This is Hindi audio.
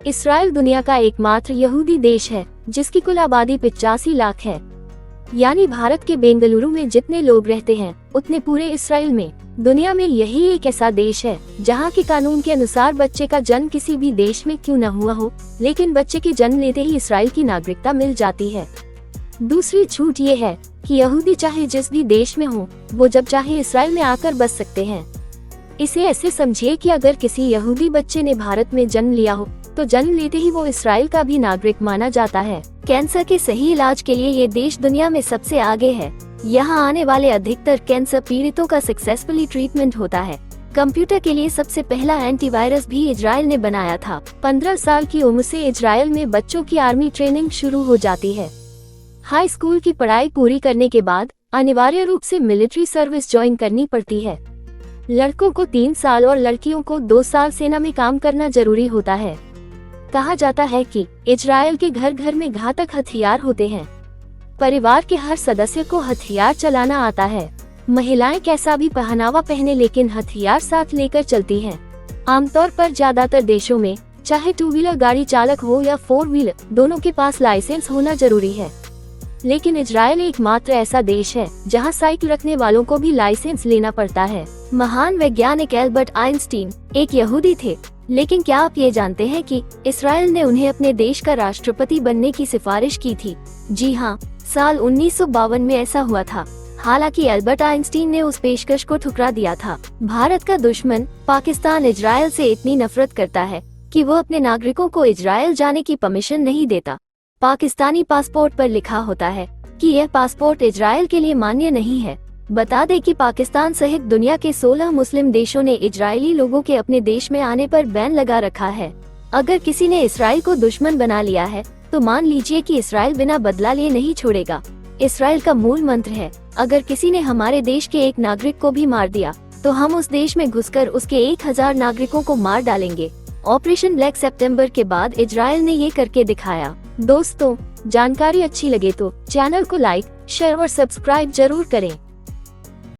इसराइल दुनिया का एकमात्र यहूदी देश है जिसकी कुल आबादी 85 लाख है। यानी भारत के बेंगलुरु में जितने लोग रहते हैं उतने पूरे इसराइल में। दुनिया में यही एक ऐसा देश है जहाँ के कानून के अनुसार बच्चे का जन्म किसी भी देश में क्यों न हुआ हो, लेकिन बच्चे की जन्म लेते ही इसराइल की नागरिकता मिल जाती है। दूसरी छूट ये है कि यहूदी चाहे जिस भी देश में हो, वो जब चाहे इसराइल में आकर बस सकते हैं। इसे ऐसे समझिए कि अगर किसी यहूदी बच्चे ने भारत में जन्म लिया हो तो जन्म लेते ही वो इसराइल का भी नागरिक माना जाता है। कैंसर के सही इलाज के लिए ये देश दुनिया में सबसे आगे है। यहाँ आने वाले अधिकतर कैंसर पीड़ितों का सक्सेसफुली ट्रीटमेंट होता है। कंप्यूटर के लिए सबसे पहला एंटीवायरस भी इजराइल ने बनाया था। 15 साल की उम्र से इजराइल में बच्चों की आर्मी ट्रेनिंग शुरू हो जाती है। हाई स्कूल की पढ़ाई पूरी करने के बाद अनिवार्य रूप से मिलिट्री सर्विस ज्वाइन करनी पड़ती है। लड़कों को 3 साल और लड़कियों को 2 साल सेना में काम करना जरूरी होता है। कहा जाता है कि इजराइल के घर घर में घातक हथियार होते हैं। परिवार के हर सदस्य को हथियार चलाना आता है। महिलाएं कैसा भी पहनावा पहने लेकिन हथियार साथ लेकर चलती हैं। आमतौर पर ज्यादातर देशों में चाहे 2 व्हीलर गाड़ी चालक हो या 4 व्हीलर, दोनों के पास लाइसेंस होना जरूरी है। लेकिन इजराइल एकमात्र ऐसा देश है जहां साइकिल रखने वालों को भी लाइसेंस लेना पड़ता है। महान वैज्ञानिक एल्बर्ट आइंस्टीन एक यहूदी थे, लेकिन क्या आप ये जानते हैं कि इसराइल ने उन्हें अपने देश का राष्ट्रपति बनने की सिफारिश की थी? जी हाँ, साल 1952 में ऐसा हुआ था। हालांकि एल्बर्ट आइंस्टीन ने उस पेशकश को ठुकरा दिया था। भारत का दुश्मन पाकिस्तान इजराइल से इतनी नफरत करता है कि वो अपने नागरिकों को इजराइल जाने की परमिशन नहीं देता। पाकिस्तानी पासपोर्ट पर लिखा होता है कि यह पासपोर्ट इजराइल के लिए मान्य नहीं है। बता दें कि पाकिस्तान सहित दुनिया के 16 मुस्लिम देशों ने इजरायली लोगों के अपने देश में आने पर बैन लगा रखा है। अगर किसी ने इसराइल को दुश्मन बना लिया है तो मान लीजिए कि इसराइल बिना बदला लिए नहीं छोड़ेगा। इसराइल का मूल मंत्र है, अगर किसी ने हमारे देश के एक नागरिक को भी मार दिया तो हम उस देश में घुसकर उसके 1000 नागरिकों को मार डालेंगे। ऑपरेशन ब्लैक सितंबर के बाद इजराइल ने ये करके दिखाया। दोस्तों, जानकारी अच्छी लगे तो चैनल को लाइक, शेयर और सब्सक्राइब जरूर करें।